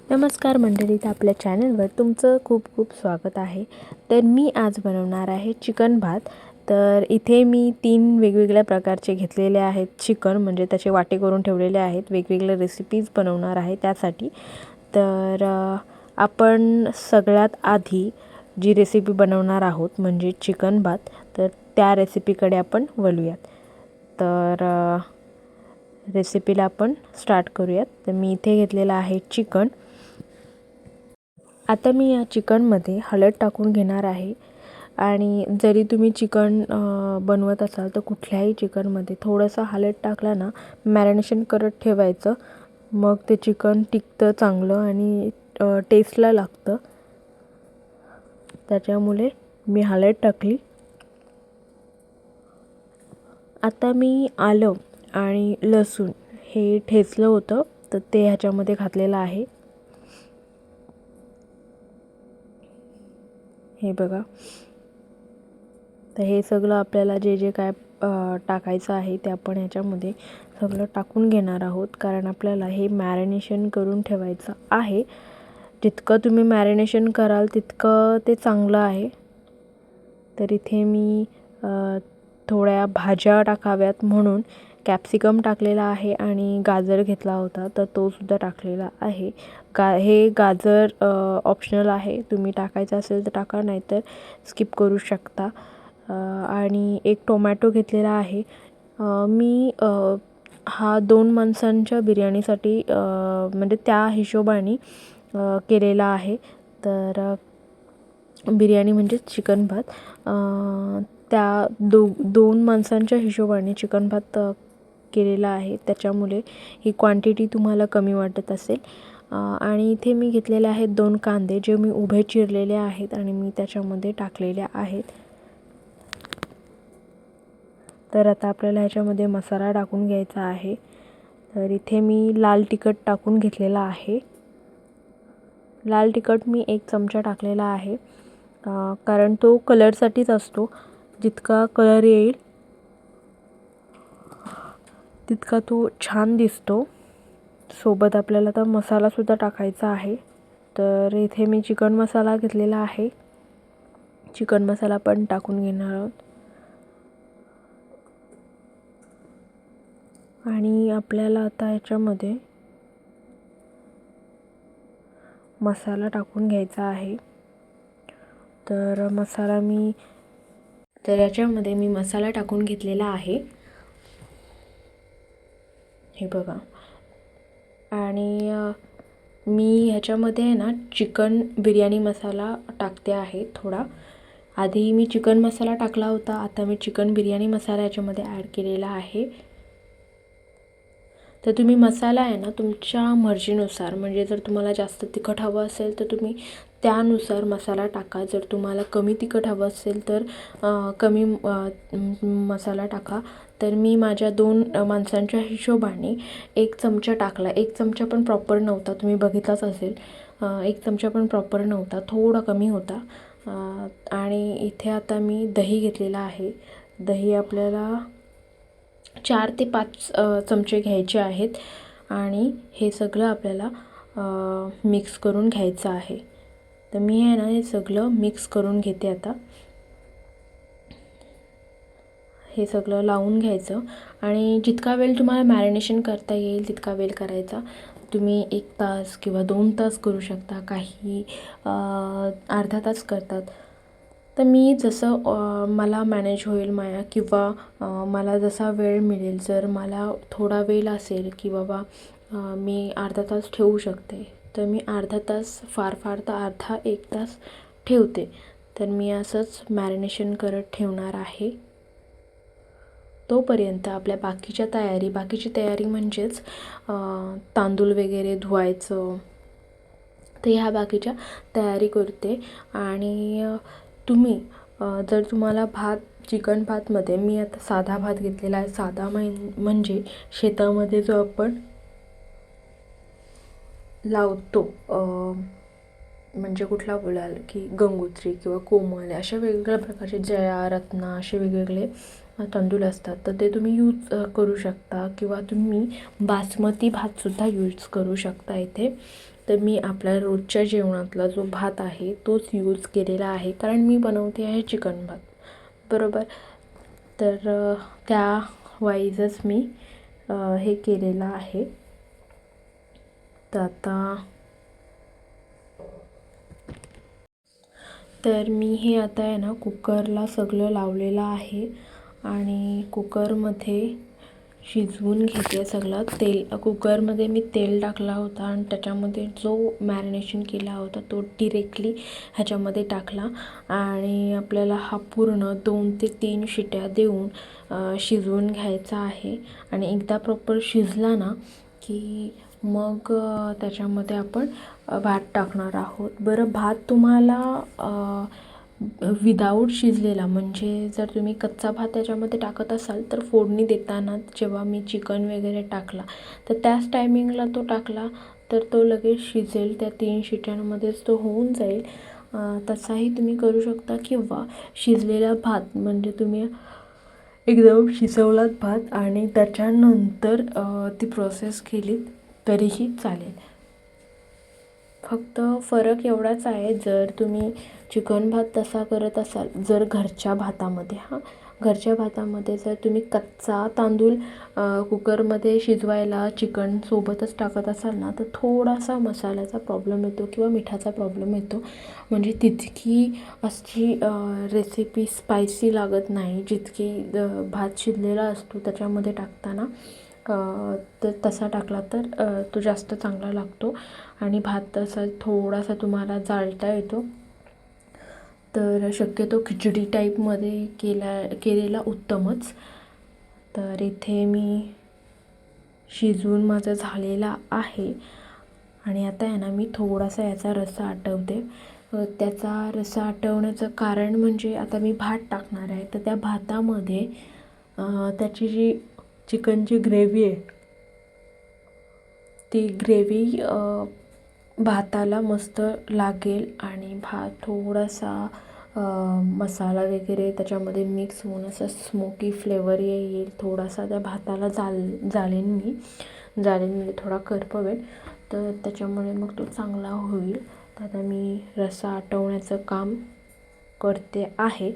नमस्कार मंडळी, तर आपल्या चॅनलवर तुमचं खूप खूप स्वागत आहे. तर मी आज बनवणार आहे चिकन भात. तर इथे मी 3 वेगवेगळ्या प्रकारचे घेतलेले आहेत चिकन, म्हणजे त्याचे वाटे करून ठेवलेले आहेत. वेगवेगळ्या रेसिपीज बनवणार आहे त्यासाठी. तर आपण सगळ्यात आधी जी रेसिपी बनवणार आहोत म्हणजे चिकन भात, तर त्या रेसिपीकडे आपण वळूयात. तर रेसिपीला आपण स्टार्ट करूयात. तर मी इथे घेतलेलं आहे चिकन. आता मी या चिकनमध्ये हळद टाकून घेणार आहे. आणि जरी तुम्ही चिकन बनवत असाल तर कुठल्याही चिकनमध्ये थोडंसं हळद टाकला ना, मॅरिनेशन करत ठेवायचं, मग ते चिकन टिकतं चांगलं आणि टेस्टला लागतं. त्याच्यामुळे मी हळद टाकली. आता मी आलं आणि लसूण हे ठेचलं होतं, तर ते ह्याच्यामध्ये घातलेलं आहे. हे बघा. तर हे सगळं आपल्याला जे जे काय टाकायचं आहे ते आपण ह्याच्यामध्ये सगळं टाकून घेणार आहोत, कारण आपल्याला हे मॅरिनेशन करून ठेवायचं आहे. जितकं तुम्ही मॅरिनेशन कराल तितकं ते चांगलं आहे. तर इथे मी थोड्या भाज्या टाकाव्यात म्हणून कॅप्सिकम टाकलेला आहे आणि गाजर घेतला होता, तर तो सुद्धा टाकलेला आहे. हे गाजर ऑप्शनल आहे, तुम्ही टाकायचं असेल तर टाका, नाहीतर स्किप करू शकता. आणि एक टोमॅटो घेतलेला आहे. मी हा 2 माणसांच्या बिर्याणीसाठी म्हणजे त्या हिशोबाने केलेला आहे. तर बिर्याणी म्हणजे चिकन भात, त्या 2 माणसांच्या हिशोबाने चिकन भात केलेला आहे, त्याच्यामुळे ही क्वांटिटी तुम्हाला कमी वाटत असेल. आणि इथे मी घेतलेले आहेत 2 कांदे, जे मी उभे चिरलेले आहेत आणि मी त्याच्यामध्ये टाकलेले आहेत. तर आता आपल्याला ह्याच्यामध्ये मसाला टाकून घ्यायचा आहे. तर इथे मी लाल तिखट टाकून घेतलेला आहे. लाल तिखट मी 1 चमचा टाकलेला आहे, कारण तो कलरसाठीच असतो. जितका कलर येईल तितका तो छान दिसतो. सोबत आपल्याला तर मसालासुद्धा टाकायचा आहे. तर इथे मी चिकन मसाला घेतलेला आहे. चिकन मसाला पण टाकून घेणार आहोत. आणि आपल्याला आता याच्यामध्ये मसाला टाकून घ्यायचा आहे. तर याच्यामध्ये मी मसाला टाकून घेतलेला आहे, हे बघा. आणि मी ह्याच्यामध्ये आहे ना चिकन बिर्याणी मसाला टाकते आहे थोडा. आधी मी चिकन मसाला टाकला होता, आता मी चिकन बिर्याणी मसाला याच्यामध्ये ॲड केलेला आहे. तर तुम्ही मसाला आहे ना तुमच्या मर्जीनुसार, म्हणजे जर तुम्हाला जास्त तिखट हवं असेल तर तुम्ही त्यानुसार मसाला टाका. जर तुम्हाला कमी तिखट हवं असेल तर कमी मसाला टाका. तर मी माझ्या 2 माणसांच्या हिशोबाने 1 चमचा टाकला. 1 चमचा पण प्रॉपर नव्हता, तुम्ही बघितलाच असेल. 1 चमचा पण प्रॉपर नव्हता, थोडा कमी होता. आणि इथे आता मी दही घेतलेला आहे. दही आपल्याला 4 ते 5 चमचे घ्यायचे आहेत. आणि हे सगळं आपल्याला मिक्स करून घ्यायचं आहे. तर मी आहे ना हे सगळं मिक्स करून घेते आता. हे सगळं लावून घ्यायचं आणि जितका वेळ तुम्हाला मॅरिनेशन करता येईल तितका वेळ करायचा. तुम्ही 1 तास किंवा 2 तास करू शकता, काही अर्धा तास करतात. तर मी जसं मला मॅनेज होईल किंवा मला जसा वेळ मिळेल, जर मला थोडा वेळ असेल की बाबा मी अर्धा तास ठेवू शकते, तर मी अर्धा तास, फार तर अर्धा 1 तास ठेवते. तर मी असंच मॅरिनेशन करत ठेवणार आहे. तोपर्यंत आपल्या बाकीची तयारी म्हणजेच तांदूळ वगैरे धुवायचं, तर ह्या बाकीच्या तयारी करते. आणि तुम्ही जर तुम्हाला चिकन भातमध्ये मी आता साधा भात घेतलेला आहे. साधा म्हणजे शेतामध्ये जो आपण लावतो, म्हणजे कुठला बोलाल की गंगोत्री किंवा कोमल, अशा वेगवेगळ्या प्रकारचे, जया, रत्ना, असे वेगवेगळे तांदूळ असतात. तर ते तुम्ही यूज करू शकता, किंवा तुम्ही बासमती भातसुद्धा यूज करू शकता इथे. तर मी आपल्या रोजच्या जेवणातला जो भात आहे तोच यूज केलेला आहे, कारण मी बनवते आहे चिकन भात, बरोबर. तर त्या वाईजच मी हे केलेलं आहे. तर मी हे आता आहे ना कुकरला सगळं लावलेलं आहे आणि कुकरमध्ये शिजवून घेते सगळं. कुकरमध्ये मी तेल टाकला होता आणि त्याच्यामध्ये जो मॅरिनेशन केला होता तो डिरेक्टली ह्याच्यामध्ये टाकला आणि आपल्याला हा पूर्ण 2 ते 3 शिट्या देऊन शिजवून घ्यायचा आहे. आणि एकदा प्रॉपर शिजला ना की मग त्याच्यामध्ये आपण भात टाकणार आहोत. बरं, भात तुम्हाला विदाऊट शिजलेला, म्हणजे जर तुम्ही कच्चा भात त्याच्यामध्ये टाकत असाल तर फोडणी देताना जेव्हा मी चिकन वगैरे टाकला तर त्याच टायमिंगला तो टाकला तर तो लगेच शिजेल, त्या 3 शिट्यांमध्येच तो होऊन जाईल. तसाही तुम्ही करू शकता, किंवा शिजलेला भात म्हणजे तुम्ही एकदम शिजवलात भात आणि त्याच्यानंतर ती प्रोसेस केली तरीही चालेल. फक्त फरक एवढाच आहे, जर तुम्ही चिकन भात तसा करत असाल, जर घरच्या भातामध्ये जर तुम्ही कच्चा तांदूळ कुकरमध्ये शिजवायला चिकन सोबतच टाकत असाल ना, तर थोडासा मसाल्याचा प्रॉब्लेम येतो किंवा मिठाचा प्रॉब्लेम येतो. म्हणजे तितकी अशी रेसिपी स्पायसी लागत नाही जितकी भात शिजलेला असतो त्याच्यामध्ये टाकताना. तर तसा टाकला तर तो जास्त चांगला लागतो आणि भात तसा थोडासा तुम्हाला जाळता येतो. तर शक्यतो खिचडी टाईपमध्ये केलेला उत्तमच. तर इथे मी शिजवून माझं झालेला आहे आणि आता आहे ना मी थोडासा याचा रस्सा आटवते. त्याचा रस्सा आटवण्याचं कारण म्हणजे आता मी भात टाकणार आहे, तर त्या भातामध्ये त्याची जी चिकनची ग्रेव्ही आहे ती ग्रेव्ही भाताला मस्त लागेल आणि भात थोडासा मसाला वगैरे त्याच्यामध्ये मिक्स होऊन असा स्मोकी फ्लेवर येईल. थोडासा त्या भाताला जाळेन मी थोडा करपवेल, तर त्याच्यामुळे मग तो चांगला होईल. तर आता मी रस्सा आटवण्याचं काम करते आहे.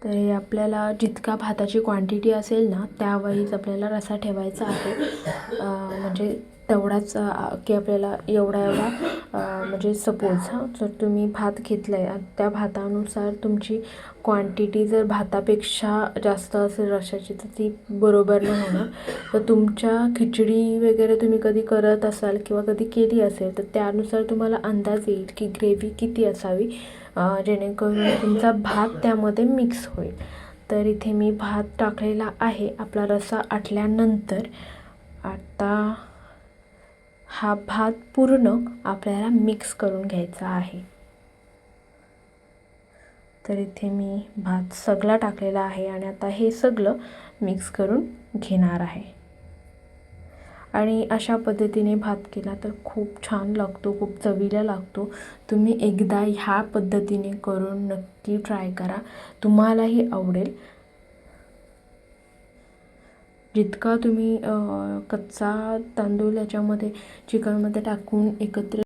तर हे आपल्याला जितका भाताची क्वांटिटी असेल ना त्यावेळीच आपल्याला रस्सा ठेवायचा आहे. म्हणजे तेवढाच की आपल्याला एवढा म्हणजे सपोज जर तुम्ही भात घेतला आहे, त्या भातानुसार तुमची क्वांटिटी जर भातापेक्षा जास्त असेल रश्श्याची तर ती बरोबर नाही होणार. तर तुमच्या खिचडी वगैरे तुम्ही कधी करत असाल किंवा कधी केली असेल तर त्यानुसार तुम्हाला अंदाज येईल की ग्रेव्ही किती असावी, जेणेकरून तुमचा भात त्यामध्ये मिक्स होईल. तर इथे मी भात टाकलेला आहे. आपला रस्सा आटल्यानंतर आता हा भात पूर्ण आपल्याला मिक्स करून घ्यायचा आहे. तर इथे मी भात सगळा टाकलेला आहे आणि आता हे सगळं मिक्स करून घेणार आहे. आणि अशा पद्धतीने भात केला तर खूप छान लागतो, खूप चवीला लागतो. तुम्ही एकदा ह्या पद्धतीने करून नक्की ट्राय करा, तुम्हालाही आवडेल. जितका तुम्ही कच्चा तांदूळ याच्यामध्ये चिकनमध्ये टाकून एकत्र